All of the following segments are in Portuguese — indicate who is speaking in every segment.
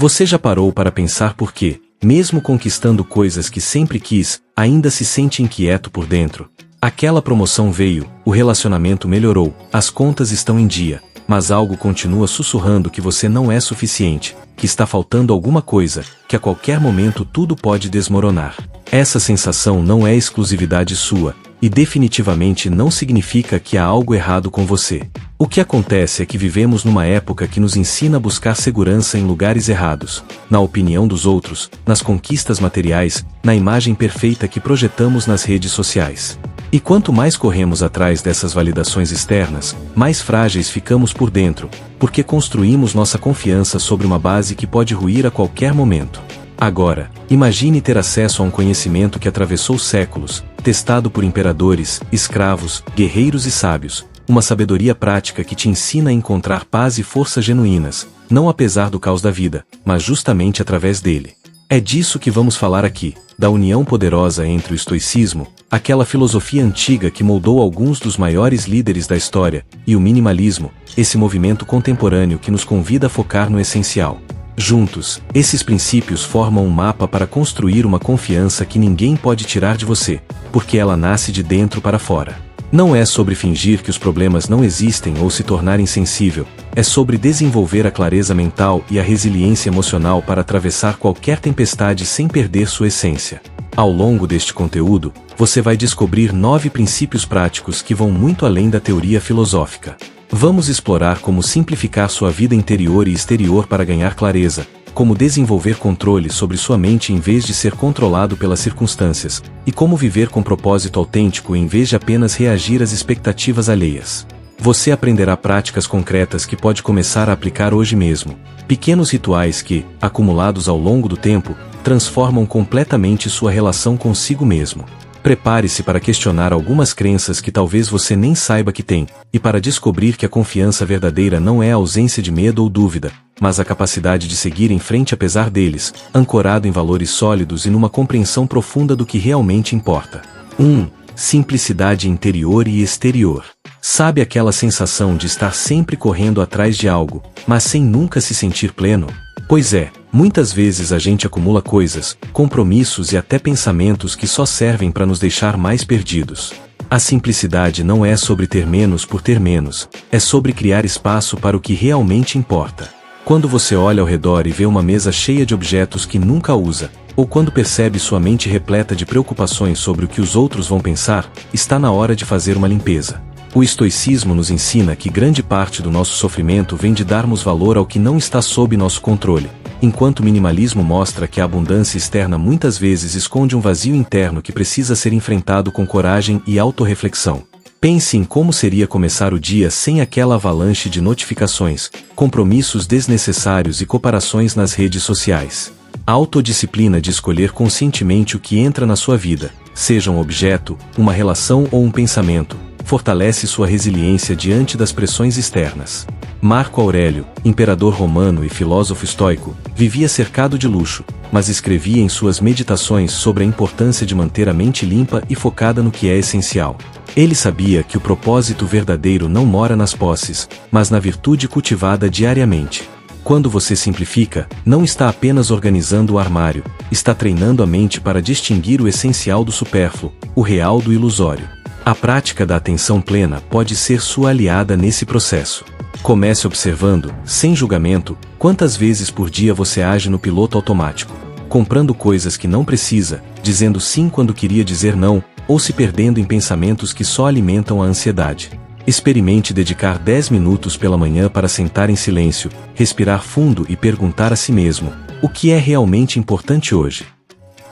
Speaker 1: Você já parou para pensar por que, mesmo conquistando coisas que sempre quis, ainda se sente inquieto por dentro? Aquela promoção veio, o relacionamento melhorou, as contas estão em dia, mas algo continua sussurrando que você não é suficiente, que está faltando alguma coisa, que a qualquer momento tudo pode desmoronar. Essa sensação não é exclusividade sua, e definitivamente não significa que há algo errado com você. O que acontece é que vivemos numa época que nos ensina a buscar segurança em lugares errados, na opinião dos outros, nas conquistas materiais, na imagem perfeita que projetamos nas redes sociais. E quanto mais corremos atrás dessas validações externas, mais frágeis ficamos por dentro, porque construímos nossa confiança sobre uma base que pode ruir a qualquer momento. Agora, imagine ter acesso a um conhecimento que atravessou séculos, testado por imperadores, escravos, guerreiros e sábios, uma sabedoria prática que te ensina a encontrar paz e força genuínas, não apesar do caos da vida, mas justamente através dele. É disso que vamos falar aqui, da união poderosa entre o estoicismo, aquela filosofia antiga que moldou alguns dos maiores líderes da história, e o minimalismo, esse movimento contemporâneo que nos convida a focar no essencial. Juntos, esses princípios formam um mapa para construir uma confiança que ninguém pode tirar de você, porque ela nasce de dentro para fora. Não é sobre fingir que os problemas não existem ou se tornar insensível, é sobre desenvolver a clareza mental e a resiliência emocional para atravessar qualquer tempestade sem perder sua essência. Ao longo deste conteúdo, você vai descobrir 9 princípios práticos que vão muito além da teoria filosófica. Vamos explorar como simplificar sua vida interior e exterior para ganhar clareza, como desenvolver controle sobre sua mente em vez de ser controlado pelas circunstâncias, e como viver com propósito autêntico em vez de apenas reagir às expectativas alheias. Você aprenderá práticas concretas que pode começar a aplicar hoje mesmo, pequenos rituais que, acumulados ao longo do tempo, transformam completamente sua relação consigo mesmo. Prepare-se para questionar algumas crenças que talvez você nem saiba que tem, e para descobrir que a confiança verdadeira não é a ausência de medo ou dúvida, mas a capacidade de seguir em frente apesar deles, ancorado em valores sólidos e numa compreensão profunda do que realmente importa. 1. Simplicidade interior e exterior. Sabe aquela sensação de estar sempre correndo atrás de algo, mas sem nunca se sentir pleno? Pois é, muitas vezes a gente acumula coisas, compromissos e até pensamentos que só servem para nos deixar mais perdidos. A simplicidade não é sobre ter menos por ter menos, é sobre criar espaço para o que realmente importa. Quando você olha ao redor e vê uma mesa cheia de objetos que nunca usa, ou quando percebe sua mente repleta de preocupações sobre o que os outros vão pensar, está na hora de fazer uma limpeza. O estoicismo nos ensina que grande parte do nosso sofrimento vem de darmos valor ao que não está sob nosso controle, enquanto o minimalismo mostra que a abundância externa muitas vezes esconde um vazio interno que precisa ser enfrentado com coragem e autorreflexão. Pense em como seria começar o dia sem aquela avalanche de notificações, compromissos desnecessários e comparações nas redes sociais. A autodisciplina de escolher conscientemente o que entra na sua vida, seja um objeto, uma relação ou um pensamento, fortalece sua resiliência diante das pressões externas. Marco Aurélio, imperador romano e filósofo estoico, vivia cercado de luxo, mas escrevia em suas meditações sobre a importância de manter a mente limpa e focada no que é essencial. Ele sabia que o propósito verdadeiro não mora nas posses, mas na virtude cultivada diariamente. Quando você simplifica, não está apenas organizando o armário, está treinando a mente para distinguir o essencial do supérfluo, o real do ilusório. A prática da atenção plena pode ser sua aliada nesse processo. Comece observando, sem julgamento, quantas vezes por dia você age no piloto automático, comprando coisas que não precisa, dizendo sim quando queria dizer não, ou se perdendo em pensamentos que só alimentam a ansiedade. Experimente dedicar 10 minutos pela manhã para sentar em silêncio, respirar fundo e perguntar a si mesmo: o que é realmente importante hoje?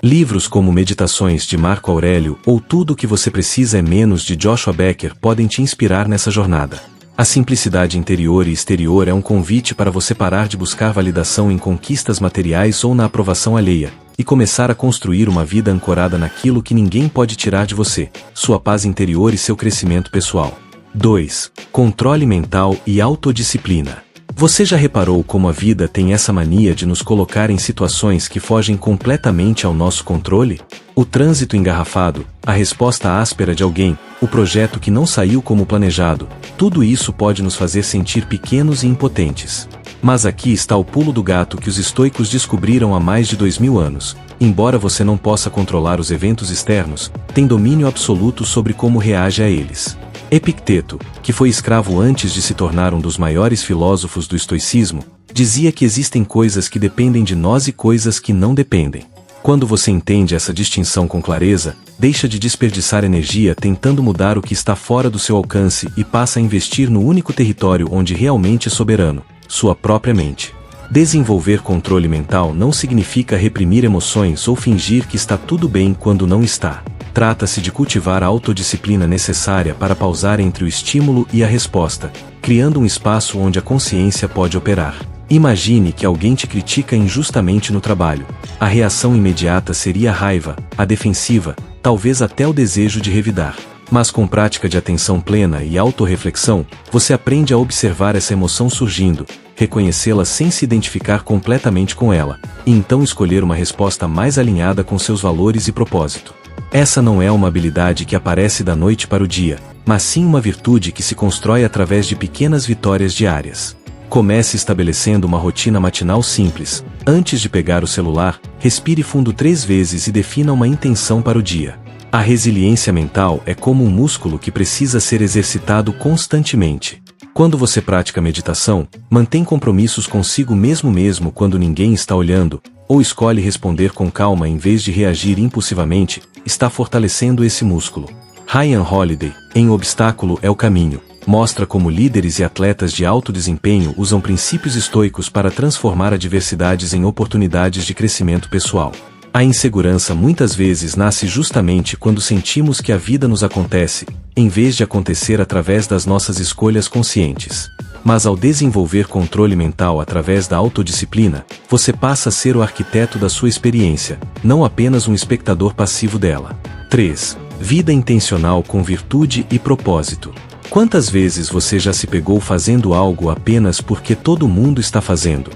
Speaker 1: Livros como Meditações de Marco Aurélio ou Tudo o que você precisa é menos de Joshua Becker podem te inspirar nessa jornada. A simplicidade interior e exterior é um convite para você parar de buscar validação em conquistas materiais ou na aprovação alheia, e começar a construir uma vida ancorada naquilo que ninguém pode tirar de você, sua paz interior e seu crescimento pessoal. 2. Controle mental e autodisciplina. Você já reparou como a vida tem essa mania de nos colocar em situações que fogem completamente ao nosso controle? O trânsito engarrafado, a resposta áspera de alguém, o projeto que não saiu como planejado, tudo isso pode nos fazer sentir pequenos e impotentes. Mas aqui está o pulo do gato que os estoicos descobriram há mais de 2000 anos. Embora você não possa controlar os eventos externos, tem domínio absoluto sobre como reage a eles. Epicteto, que foi escravo antes de se tornar um dos maiores filósofos do estoicismo, dizia que existem coisas que dependem de nós e coisas que não dependem. Quando você entende essa distinção com clareza, deixa de desperdiçar energia tentando mudar o que está fora do seu alcance e passa a investir no único território onde realmente é soberano, sua própria mente. Desenvolver controle mental não significa reprimir emoções ou fingir que está tudo bem quando não está. Trata-se de cultivar a autodisciplina necessária para pausar entre o estímulo e a resposta, criando um espaço onde a consciência pode operar. Imagine que alguém te critica injustamente no trabalho. A reação imediata seria a raiva, a defensiva, talvez até o desejo de revidar. Mas com prática de atenção plena e autorreflexão, você aprende a observar essa emoção surgindo, reconhecê-la sem se identificar completamente com ela, e então escolher uma resposta mais alinhada com seus valores e propósito. Essa não é uma habilidade que aparece da noite para o dia, mas sim uma virtude que se constrói através de pequenas vitórias diárias. Comece estabelecendo uma rotina matinal simples. Antes de pegar o celular, respire fundo 3 vezes e defina uma intenção para o dia. A resiliência mental é como um músculo que precisa ser exercitado constantemente. Quando você pratica meditação, mantém compromissos consigo mesmo quando ninguém está olhando, ou escolhe responder com calma em vez de reagir impulsivamente, está fortalecendo esse músculo. Ryan Holiday, em O Obstáculo é o Caminho, mostra como líderes e atletas de alto desempenho usam princípios estoicos para transformar adversidades em oportunidades de crescimento pessoal. A insegurança muitas vezes nasce justamente quando sentimos que a vida nos acontece, em vez de acontecer através das nossas escolhas conscientes. Mas ao desenvolver controle mental através da autodisciplina, você passa a ser o arquiteto da sua experiência, não apenas um espectador passivo dela. 3. Vida intencional com virtude e propósito. Quantas vezes você já se pegou fazendo algo apenas porque todo mundo está fazendo?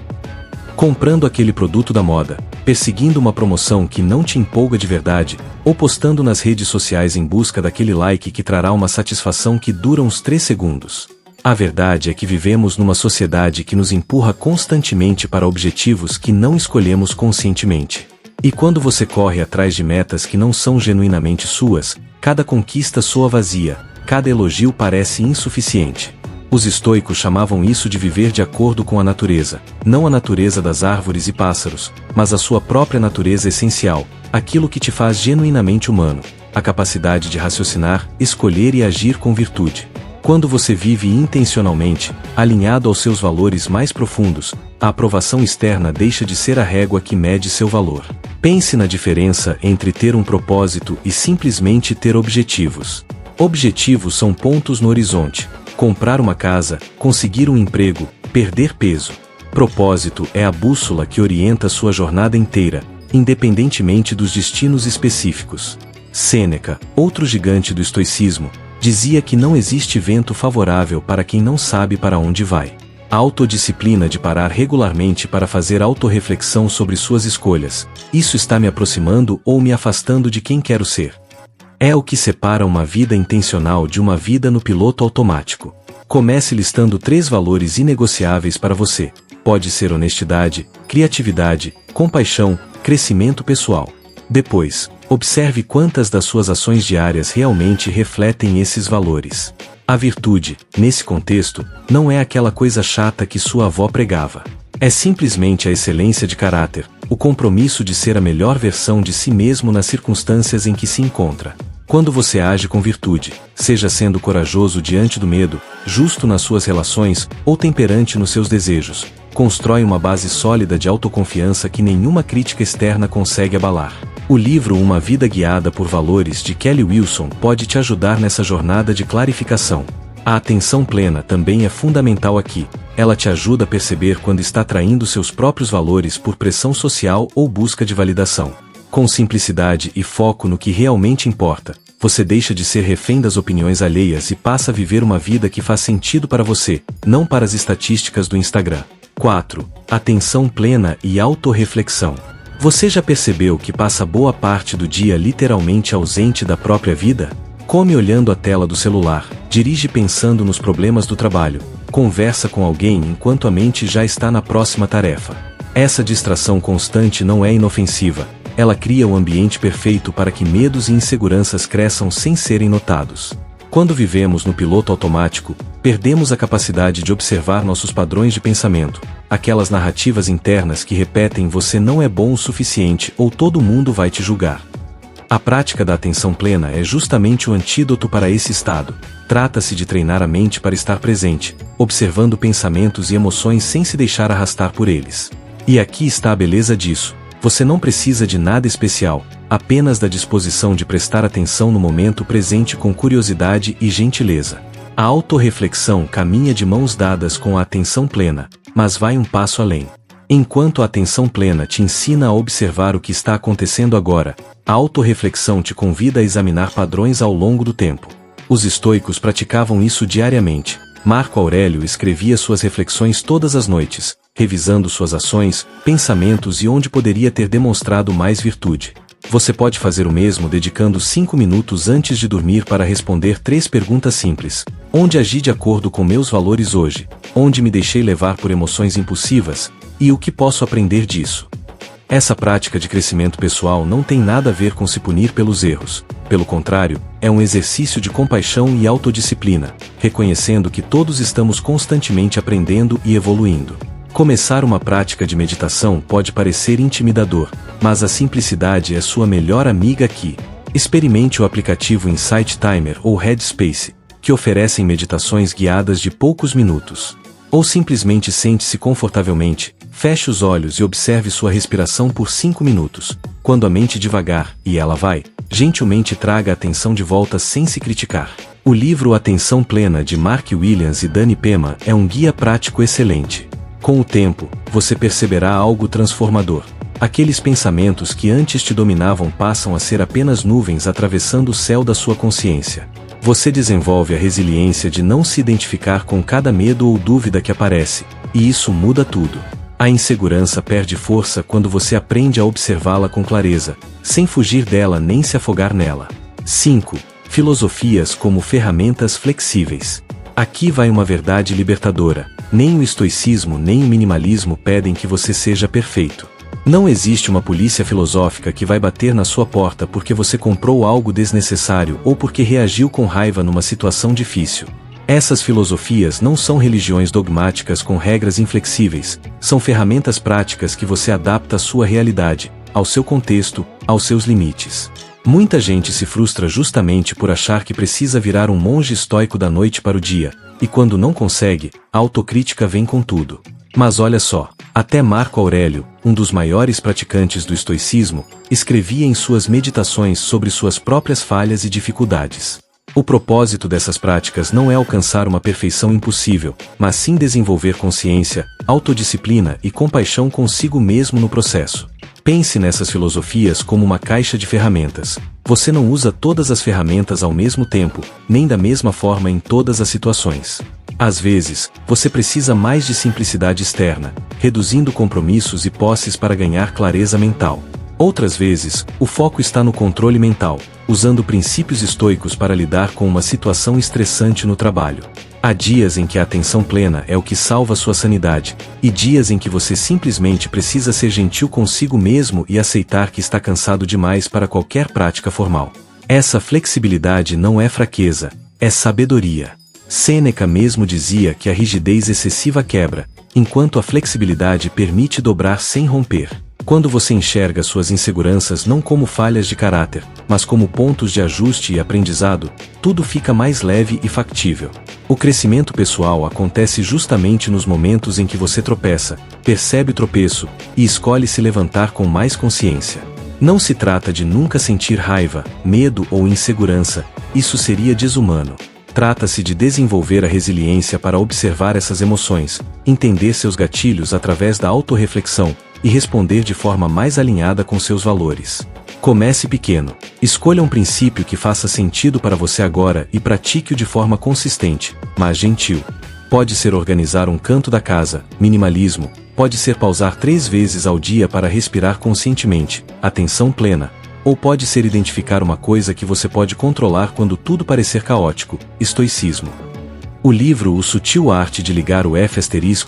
Speaker 1: Comprando aquele produto da moda, perseguindo uma promoção que não te empolga de verdade, ou postando nas redes sociais em busca daquele like que trará uma satisfação que dura uns 3 segundos. A verdade é que vivemos numa sociedade que nos empurra constantemente para objetivos que não escolhemos conscientemente. E quando você corre atrás de metas que não são genuinamente suas, cada conquista soa vazia, cada elogio parece insuficiente. Os estoicos chamavam isso de viver de acordo com a natureza, não a natureza das árvores e pássaros, mas a sua própria natureza essencial, aquilo que te faz genuinamente humano, a capacidade de raciocinar, escolher e agir com virtude. Quando você vive intencionalmente, alinhado aos seus valores mais profundos, a aprovação externa deixa de ser a régua que mede seu valor. Pense na diferença entre ter um propósito e simplesmente ter objetivos. Objetivos são pontos no horizonte. Comprar uma casa, conseguir um emprego, perder peso. Propósito é a bússola que orienta sua jornada inteira, independentemente dos destinos específicos. Sêneca, outro gigante do estoicismo, dizia que não existe vento favorável para quem não sabe para onde vai. A autodisciplina de parar regularmente para fazer autorreflexão sobre suas escolhas. Isso está me aproximando ou me afastando de quem quero ser? É o que separa uma vida intencional de uma vida no piloto automático. Comece listando 3 valores inegociáveis para você. Pode ser honestidade, criatividade, compaixão, crescimento pessoal. Depois, observe quantas das suas ações diárias realmente refletem esses valores. A virtude, nesse contexto, não é aquela coisa chata que sua avó pregava. É simplesmente a excelência de caráter, o compromisso de ser a melhor versão de si mesmo nas circunstâncias em que se encontra. Quando você age com virtude, seja sendo corajoso diante do medo, justo nas suas relações ou temperante nos seus desejos, constrói uma base sólida de autoconfiança que nenhuma crítica externa consegue abalar. O livro Uma Vida Guiada por Valores de Kelly Wilson pode te ajudar nessa jornada de clarificação. A atenção plena também é fundamental aqui. Ela te ajuda a perceber quando está traindo seus próprios valores por pressão social ou busca de validação. Com simplicidade e foco no que realmente importa, você deixa de ser refém das opiniões alheias e passa a viver uma vida que faz sentido para você, não para as estatísticas do Instagram. 4. Atenção plena e autorreflexão. Você já percebeu que passa boa parte do dia literalmente ausente da própria vida? Come olhando a tela do celular, dirige pensando nos problemas do trabalho, Conversa com alguém enquanto a mente já está na próxima tarefa. Essa distração constante não é inofensiva, ela cria o ambiente perfeito para que medos e inseguranças cresçam sem serem notados. Quando vivemos no piloto automático, perdemos a capacidade de observar nossos padrões de pensamento, aquelas narrativas internas que repetem "você não é bom o suficiente" ou "todo mundo vai te julgar". A prática da atenção plena é justamente o antídoto para esse estado. Trata-se de treinar a mente para estar presente, observando pensamentos e emoções sem se deixar arrastar por eles. E aqui está a beleza disso. Você não precisa de nada especial, apenas da disposição de prestar atenção no momento presente com curiosidade e gentileza. A autorreflexão caminha de mãos dadas com a atenção plena, mas vai um passo além. Enquanto a atenção plena te ensina a observar o que está acontecendo agora, a autorreflexão te convida a examinar padrões ao longo do tempo. Os estoicos praticavam isso diariamente. Marco Aurélio escrevia suas reflexões todas as noites, revisando suas ações, pensamentos e onde poderia ter demonstrado mais virtude. Você pode fazer o mesmo dedicando 5 minutos antes de dormir para responder 3 perguntas simples. Onde agi de acordo com meus valores hoje? Onde me deixei levar por emoções impulsivas? E o que posso aprender disso? Essa prática de crescimento pessoal não tem nada a ver com se punir pelos erros. Pelo contrário, é um exercício de compaixão e autodisciplina, reconhecendo que todos estamos constantemente aprendendo e evoluindo. Começar uma prática de meditação pode parecer intimidador, mas a simplicidade é sua melhor amiga aqui. Experimente o aplicativo Insight Timer ou Headspace, que oferecem meditações guiadas de poucos minutos. Ou simplesmente sente-se confortavelmente, feche os olhos e observe sua respiração por 5 minutos. Quando a mente devagar, e ela vai, gentilmente traga a atenção de volta sem se criticar. O livro Atenção Plena de Mark Williams e Danny Pema é um guia prático excelente. Com o tempo, você perceberá algo transformador. Aqueles pensamentos que antes te dominavam passam a ser apenas nuvens atravessando o céu da sua consciência. Você desenvolve a resiliência de não se identificar com cada medo ou dúvida que aparece, e isso muda tudo. A insegurança perde força quando você aprende a observá-la com clareza, sem fugir dela nem se afogar nela. 5. Filosofias como ferramentas flexíveis. Aqui vai uma verdade libertadora. Nem o estoicismo nem o minimalismo pedem que você seja perfeito. Não existe uma polícia filosófica que vai bater na sua porta porque você comprou algo desnecessário ou porque reagiu com raiva numa situação difícil. Essas filosofias não são religiões dogmáticas com regras inflexíveis, são ferramentas práticas que você adapta à sua realidade, ao seu contexto, aos seus limites. Muita gente se frustra justamente por achar que precisa virar um monge estoico da noite para o dia, e quando não consegue, a autocrítica vem com tudo. Mas olha só, até Marco Aurélio, um dos maiores praticantes do estoicismo, escrevia em suas meditações sobre suas próprias falhas e dificuldades. O propósito dessas práticas não é alcançar uma perfeição impossível, mas sim desenvolver consciência, autodisciplina e compaixão consigo mesmo no processo. Pense nessas filosofias como uma caixa de ferramentas. Você não usa todas as ferramentas ao mesmo tempo, nem da mesma forma em todas as situações. Às vezes, você precisa mais de simplicidade externa, reduzindo compromissos e posses para ganhar clareza mental. Outras vezes, o foco está no controle mental, usando princípios estoicos para lidar com uma situação estressante no trabalho. Há dias em que a atenção plena é o que salva sua sanidade, e dias em que você simplesmente precisa ser gentil consigo mesmo e aceitar que está cansado demais para qualquer prática formal. Essa flexibilidade não é fraqueza, é sabedoria. Sêneca mesmo dizia que a rigidez excessiva quebra, enquanto a flexibilidade permite dobrar sem romper. Quando você enxerga suas inseguranças não como falhas de caráter, mas como pontos de ajuste e aprendizado, tudo fica mais leve e factível. O crescimento pessoal acontece justamente nos momentos em que você tropeça, percebe o tropeço e escolhe se levantar com mais consciência. Não se trata de nunca sentir raiva, medo ou insegurança, isso seria desumano. Trata-se de desenvolver a resiliência para observar essas emoções, entender seus gatilhos através da autorreflexão e responder de forma mais alinhada com seus valores. Comece pequeno. Escolha um princípio que faça sentido para você agora e pratique-o de forma consistente, mas gentil. Pode ser organizar um canto da casa, minimalismo, pode ser pausar 3 vezes ao dia para respirar conscientemente, atenção plena. Ou pode ser identificar uma coisa que você pode controlar quando tudo parecer caótico, estoicismo. O livro O Sutil Arte de Ligar o F**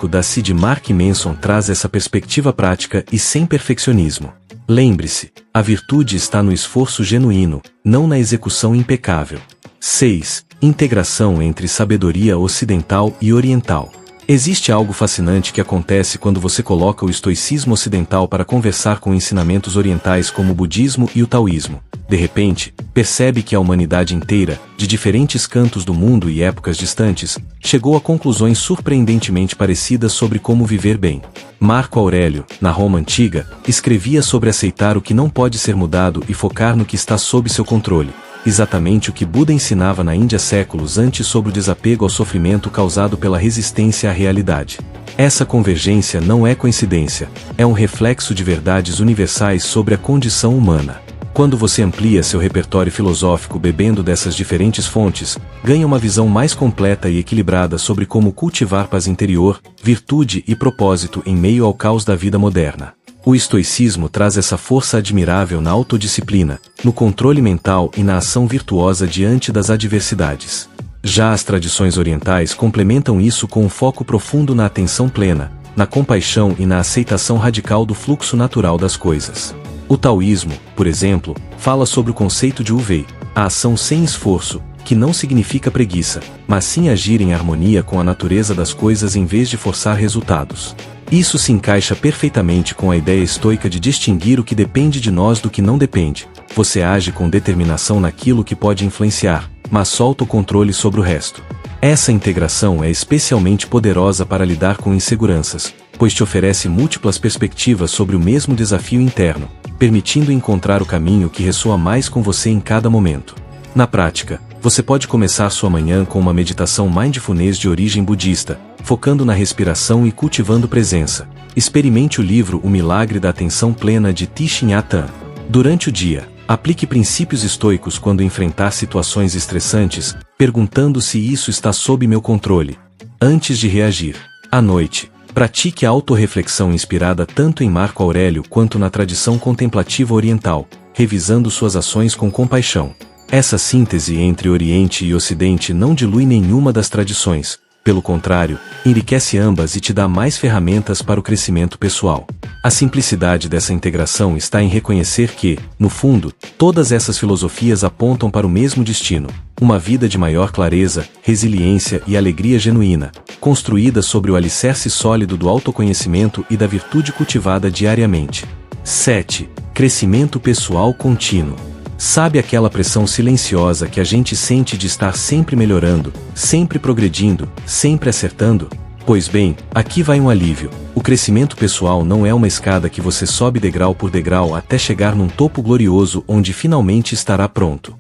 Speaker 1: da C. de Mark Manson traz essa perspectiva prática e sem perfeccionismo. Lembre-se, a virtude está no esforço genuíno, não na execução impecável. 6. Integração entre sabedoria ocidental e oriental. Existe algo fascinante que acontece quando você coloca o estoicismo ocidental para conversar com ensinamentos orientais como o budismo e o taoísmo. De repente, percebe que a humanidade inteira, de diferentes cantos do mundo e épocas distantes, chegou a conclusões surpreendentemente parecidas sobre como viver bem. Marco Aurélio, na Roma antiga, escrevia sobre aceitar o que não pode ser mudado e focar no que está sob seu controle. Exatamente o que Buda ensinava na Índia séculos antes sobre o desapego ao sofrimento causado pela resistência à realidade. Essa convergência não é coincidência, é um reflexo de verdades universais sobre a condição humana. Quando você amplia seu repertório filosófico bebendo dessas diferentes fontes, ganha uma visão mais completa e equilibrada sobre como cultivar paz interior, virtude e propósito em meio ao caos da vida moderna. O estoicismo traz essa força admirável na autodisciplina, no controle mental e na ação virtuosa diante das adversidades. Já as tradições orientais complementam isso com um foco profundo na atenção plena, na compaixão e na aceitação radical do fluxo natural das coisas. O taoísmo, por exemplo, fala sobre o conceito de Wu-Wei, a ação sem esforço, que não significa preguiça, mas sim agir em harmonia com a natureza das coisas em vez de forçar resultados. Isso se encaixa perfeitamente com a ideia estoica de distinguir o que depende de nós do que não depende. Você age com determinação naquilo que pode influenciar, mas solta o controle sobre o resto. Essa integração é especialmente poderosa para lidar com inseguranças, pois te oferece múltiplas perspectivas sobre o mesmo desafio interno, permitindo encontrar o caminho que ressoa mais com você em cada momento. Na prática, você pode começar sua manhã com uma meditação mindfulness de origem budista, focando na respiração e cultivando presença. Experimente o livro O Milagre da Atenção Plena de Thich Nhat Hanh. Durante o dia, aplique princípios estoicos quando enfrentar situações estressantes, perguntando se isso está sob meu controle. Antes de reagir. À noite, pratique a autorreflexão inspirada tanto em Marco Aurélio quanto na tradição contemplativa oriental, revisando suas ações com compaixão. Essa síntese entre Oriente e Ocidente não dilui nenhuma das tradições, pelo contrário, enriquece ambas e te dá mais ferramentas para o crescimento pessoal. A simplicidade dessa integração está em reconhecer que, no fundo, todas essas filosofias apontam para o mesmo destino, uma vida de maior clareza, resiliência e alegria genuína, construída sobre o alicerce sólido do autoconhecimento e da virtude cultivada diariamente. 7. Crescimento pessoal contínuo. Sabe aquela pressão silenciosa que a gente sente de estar sempre melhorando, sempre progredindo, sempre acertando? Pois bem, aqui vai um alívio. O crescimento pessoal não é uma escada que você sobe degrau por degrau até chegar num topo glorioso onde finalmente estará pronto.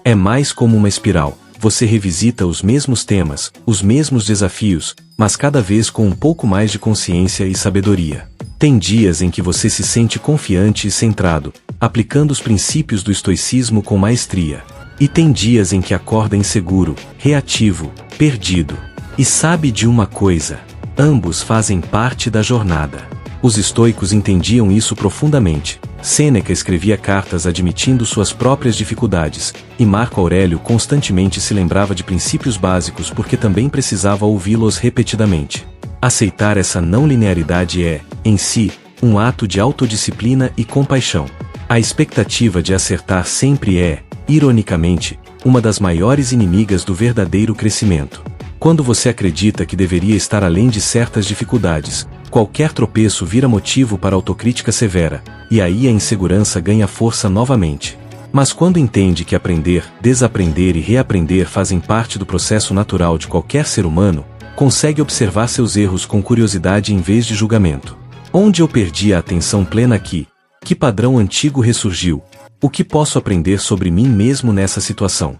Speaker 1: É mais como uma espiral. Você revisita os mesmos temas, os mesmos desafios, mas cada vez com um pouco mais de consciência e sabedoria. Tem dias em que você se sente confiante e centrado, aplicando os princípios do estoicismo com maestria. E tem dias em que acorda inseguro, reativo, perdido. E sabe de uma coisa? Ambos fazem parte da jornada. Os estoicos entendiam isso profundamente. Sêneca escrevia cartas admitindo suas próprias dificuldades, e Marco Aurélio constantemente se lembrava de princípios básicos porque também precisava ouvi-los repetidamente. Aceitar essa não linearidade é, em si, um ato de autodisciplina e compaixão. A expectativa de acertar sempre é, ironicamente, uma das maiores inimigas do verdadeiro crescimento. Quando você acredita que deveria estar além de certas dificuldades, qualquer tropeço vira motivo para autocrítica severa, e aí a insegurança ganha força novamente. Mas quando entende que aprender, desaprender e reaprender fazem parte do processo natural de qualquer ser humano, consegue observar seus erros com curiosidade em vez de julgamento. Onde eu perdi a atenção plena aqui? Que padrão antigo ressurgiu? O que posso aprender sobre mim mesmo nessa situação?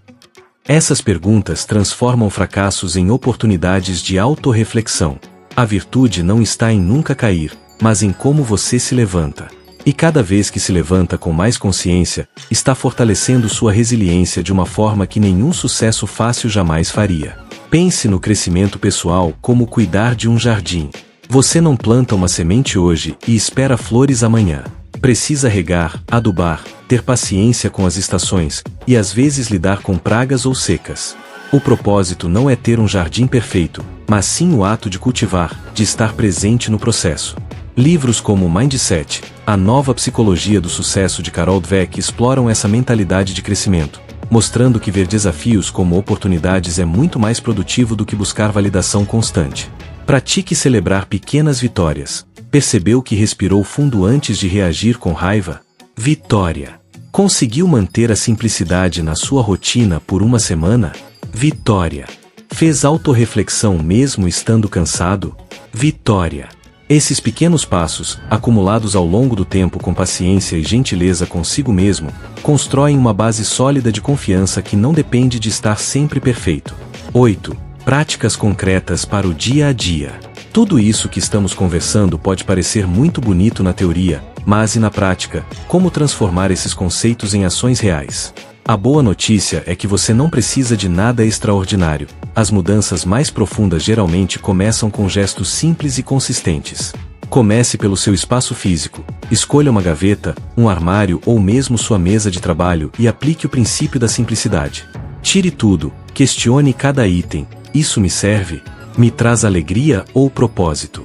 Speaker 1: Essas perguntas transformam fracassos em oportunidades de autorreflexão. A virtude não está em nunca cair, mas em como você se levanta. E cada vez que se levanta com mais consciência, está fortalecendo sua resiliência de uma forma que nenhum sucesso fácil jamais faria. Pense no crescimento pessoal como cuidar de um jardim. Você não planta uma semente hoje e espera flores amanhã. Precisa regar, adubar, ter paciência com as estações, e às vezes lidar com pragas ou secas. O propósito não é ter um jardim perfeito, mas sim o ato de cultivar, de estar presente no processo. Livros como Mindset, A Nova Psicologia do Sucesso de Carol Dweck exploram essa mentalidade de crescimento, mostrando que ver desafios como oportunidades é muito mais produtivo do que buscar validação constante. Pratique celebrar pequenas vitórias. Percebeu que respirou fundo antes de reagir com raiva? Vitória. Conseguiu manter a simplicidade na sua rotina por uma semana? Vitória. Fez autorreflexão mesmo estando cansado? Vitória. Esses pequenos passos, acumulados ao longo do tempo com paciência e gentileza consigo mesmo, constroem uma base sólida de confiança que não depende de estar sempre perfeito. 8. Práticas concretas para o dia a dia. Tudo isso que estamos conversando pode parecer muito bonito na teoria, mas e na prática, como transformar esses conceitos em ações reais? A boa notícia é que você não precisa de nada extraordinário. As mudanças mais profundas geralmente começam com gestos simples e consistentes. Comece pelo seu espaço físico. Escolha uma gaveta, um armário ou mesmo sua mesa de trabalho e aplique o princípio da simplicidade. Tire tudo, questione cada item. Isso me serve? Me traz alegria ou propósito?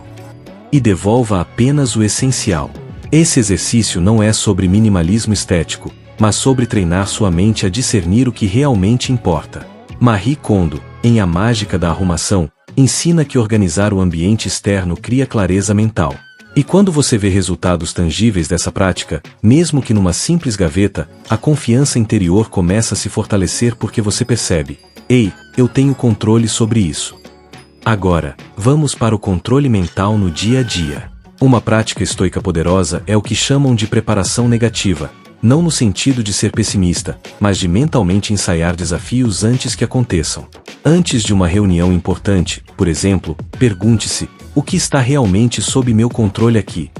Speaker 1: E devolva apenas o essencial. Esse exercício não é sobre minimalismo estético, mas sobre treinar sua mente a discernir o que realmente importa. Marie Kondo, em A Mágica da Arrumação, ensina que organizar o ambiente externo cria clareza mental. E quando você vê resultados tangíveis dessa prática, mesmo que numa simples gaveta, a confiança interior começa a se fortalecer porque você percebe: ei, eu tenho controle sobre isso. Agora, vamos para o controle mental no dia a dia. Uma prática estoica poderosa é o que chamam de preparação negativa, não no sentido de ser pessimista, mas de mentalmente ensaiar desafios antes que aconteçam. Antes de uma reunião importante, por exemplo, pergunte-se: o que está realmente sob meu controle aqui?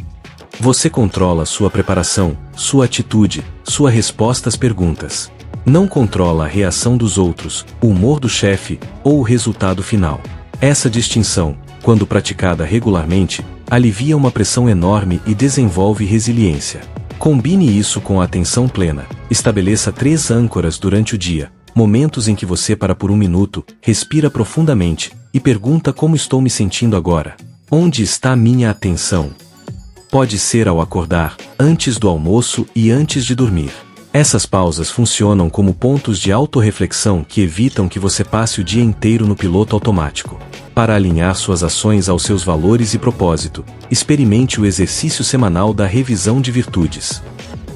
Speaker 1: Você controla sua preparação, sua atitude, sua resposta às perguntas. Não controla a reação dos outros, o humor do chefe ou o resultado final. Essa distinção, quando praticada regularmente, alivia uma pressão enorme e desenvolve resiliência. Combine isso com a atenção plena. Estabeleça 3 âncoras durante o dia, momentos em que você para por um minuto, respira profundamente e pergunta: como estou me sentindo agora? Onde está minha atenção? Pode ser ao acordar, antes do almoço e antes de dormir. Essas pausas funcionam como pontos de autorreflexão que evitam que você passe o dia inteiro no piloto automático. Para alinhar suas ações aos seus valores e propósito, experimente o exercício semanal da revisão de virtudes.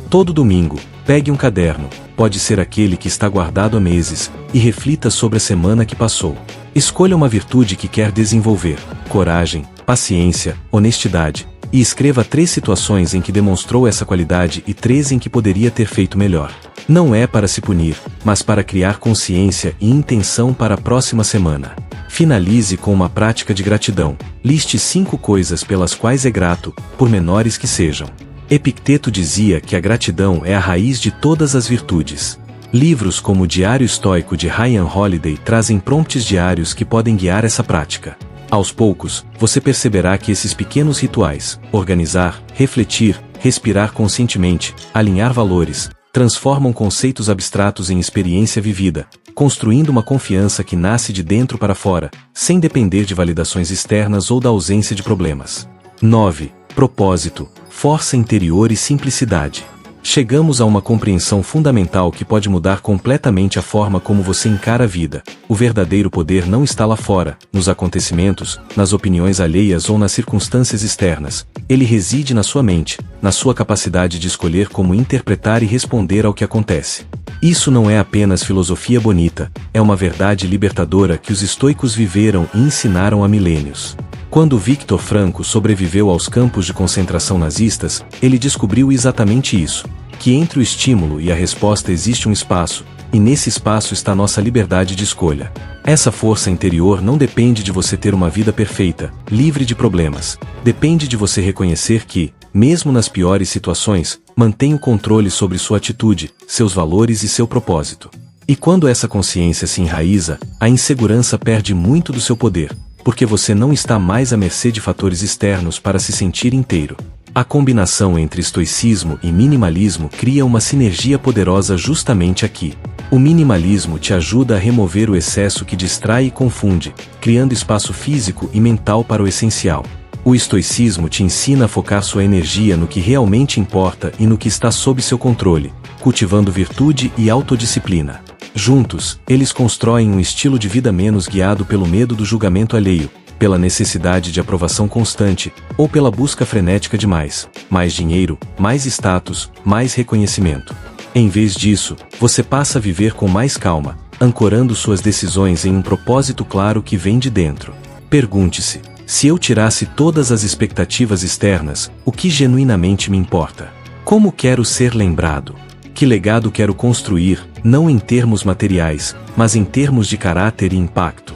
Speaker 1: Todo domingo, pegue um caderno, pode ser aquele que está guardado há meses, e reflita sobre a semana que passou. Escolha uma virtude que quer desenvolver: coragem, paciência, honestidade, e escreva 3 situações em que demonstrou essa qualidade e 3 em que poderia ter feito melhor. Não é para se punir, mas para criar consciência e intenção para a próxima semana. Finalize com uma prática de gratidão. Liste 5 coisas pelas quais é grato, por menores que sejam. Epicteto dizia que a gratidão é a raiz de todas as virtudes. Livros como o Diário Estoico de Ryan Holiday trazem prompts diários que podem guiar essa prática. Aos poucos, você perceberá que esses pequenos rituais, organizar, refletir, respirar conscientemente, alinhar valores, transformam conceitos abstratos em experiência vivida, construindo uma confiança que nasce de dentro para fora, sem depender de validações externas ou da ausência de problemas. 9. Propósito, força interior e simplicidade. Chegamos a uma compreensão fundamental que pode mudar completamente a forma como você encara a vida. O verdadeiro poder não está lá fora, nos acontecimentos, nas opiniões alheias ou nas circunstâncias externas. Ele reside na sua mente, na sua capacidade de escolher como interpretar e responder ao que acontece. Isso não é apenas filosofia bonita, é uma verdade libertadora que os estoicos viveram e ensinaram há milênios. Quando Viktor Frankl sobreviveu aos campos de concentração nazistas, ele descobriu exatamente isso, que entre o estímulo e a resposta existe um espaço, e nesse espaço está nossa liberdade de escolha. Essa força interior não depende de você ter uma vida perfeita, livre de problemas. Depende de você reconhecer que, mesmo nas piores situações, mantém o controle sobre sua atitude, seus valores e seu propósito. E quando essa consciência se enraiza, a insegurança perde muito do seu poder, porque você não está mais à mercê de fatores externos para se sentir inteiro. A combinação entre estoicismo e minimalismo cria uma sinergia poderosa justamente aqui. O minimalismo te ajuda a remover o excesso que distrai e confunde, criando espaço físico e mental para o essencial. O estoicismo te ensina a focar sua energia no que realmente importa e no que está sob seu controle, cultivando virtude e autodisciplina. Juntos, eles constroem um estilo de vida menos guiado pelo medo do julgamento alheio, pela necessidade de aprovação constante, ou pela busca frenética de mais dinheiro, mais status, mais reconhecimento. Em vez disso, você passa a viver com mais calma, ancorando suas decisões em um propósito claro que vem de dentro. Pergunte-se: se eu tirasse todas as expectativas externas, o que genuinamente me importa? Como quero ser lembrado? Que legado quero construir, não em termos materiais, mas em termos de caráter e impacto?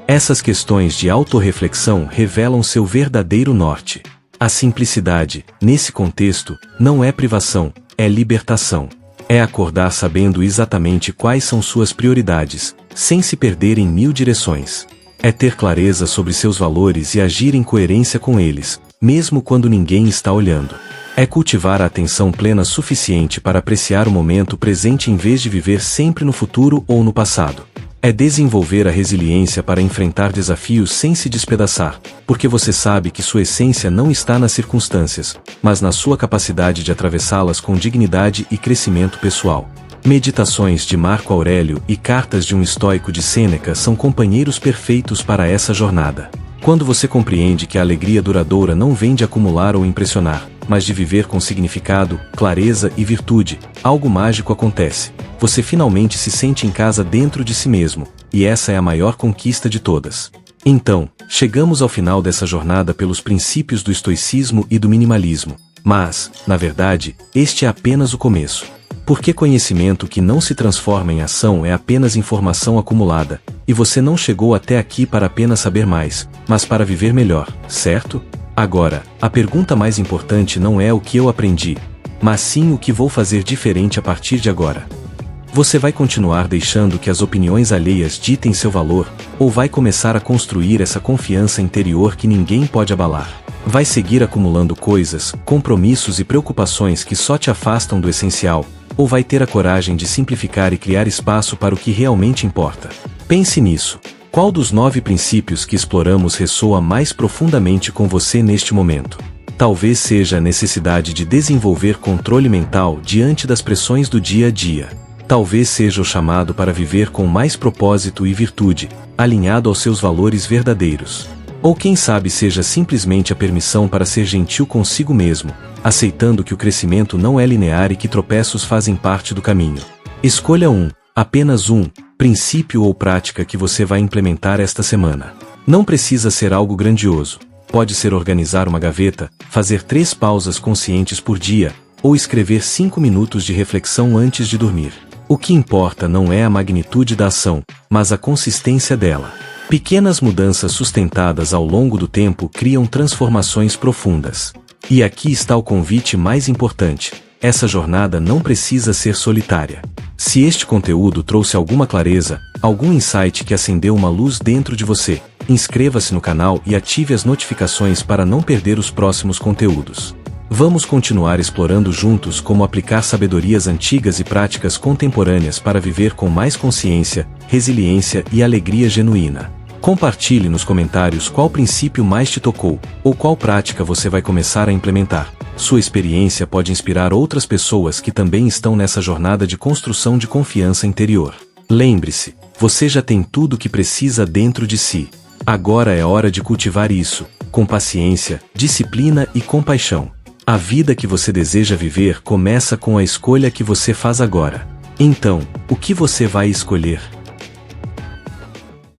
Speaker 1: Essas questões de autorreflexão revelam seu verdadeiro norte. A simplicidade, nesse contexto, não é privação, é libertação. É acordar sabendo exatamente quais são suas prioridades, sem se perder em mil direções. É ter clareza sobre seus valores e agir em coerência com eles, mesmo quando ninguém está olhando. É cultivar a atenção plena suficiente para apreciar o momento presente em vez de viver sempre no futuro ou no passado. É desenvolver a resiliência para enfrentar desafios sem se despedaçar, porque você sabe que sua essência não está nas circunstâncias, mas na sua capacidade de atravessá-las com dignidade e crescimento pessoal. Meditações de Marco Aurélio e Cartas de um Estoico de Sêneca são companheiros perfeitos para essa jornada. Quando você compreende que a alegria duradoura não vem de acumular ou impressionar, mas de viver com significado, clareza e virtude, algo mágico acontece. Você finalmente se sente em casa dentro de si mesmo, e essa é a maior conquista de todas. Então, chegamos ao final dessa jornada pelos princípios do estoicismo e do minimalismo. Mas, na verdade, este é apenas o começo. Porque conhecimento que não se transforma em ação é apenas informação acumulada, e você não chegou até aqui para apenas saber mais, mas para viver melhor, certo? Agora, a pergunta mais importante não é o que eu aprendi, mas sim o que vou fazer diferente a partir de agora. Você vai continuar deixando que as opiniões alheias ditem seu valor, ou vai começar a construir essa confiança interior que ninguém pode abalar? Vai seguir acumulando coisas, compromissos e preocupações que só te afastam do essencial, ou vai ter a coragem de simplificar e criar espaço para o que realmente importa? Pense nisso. Qual dos 9 princípios que exploramos ressoa mais profundamente com você neste momento? Talvez seja a necessidade de desenvolver controle mental diante das pressões do dia a dia. Talvez seja o chamado para viver com mais propósito e virtude, alinhado aos seus valores verdadeiros. Ou quem sabe seja simplesmente a permissão para ser gentil consigo mesmo, aceitando que o crescimento não é linear e que tropeços fazem parte do caminho. Escolha apenas um, princípio ou prática que você vai implementar esta semana. Não precisa ser algo grandioso. Pode ser organizar uma gaveta, fazer 3 pausas conscientes por dia, ou escrever 5 minutos de reflexão antes de dormir. O que importa não é a magnitude da ação, mas a consistência dela. Pequenas mudanças sustentadas ao longo do tempo criam transformações profundas. E aqui está o convite mais importante: essa jornada não precisa ser solitária. Se este conteúdo trouxe alguma clareza, algum insight que acendeu uma luz dentro de você, inscreva-se no canal e ative as notificações para não perder os próximos conteúdos. Vamos continuar explorando juntos como aplicar sabedorias antigas e práticas contemporâneas para viver com mais consciência, resiliência e alegria genuína. Compartilhe nos comentários qual princípio mais te tocou, ou qual prática você vai começar a implementar. Sua experiência pode inspirar outras pessoas que também estão nessa jornada de construção de confiança interior. Lembre-se, você já tem tudo o que precisa dentro de si. Agora é hora de cultivar isso, com paciência, disciplina e compaixão. A vida que você deseja viver começa com a escolha que você faz agora. Então, o que você vai escolher?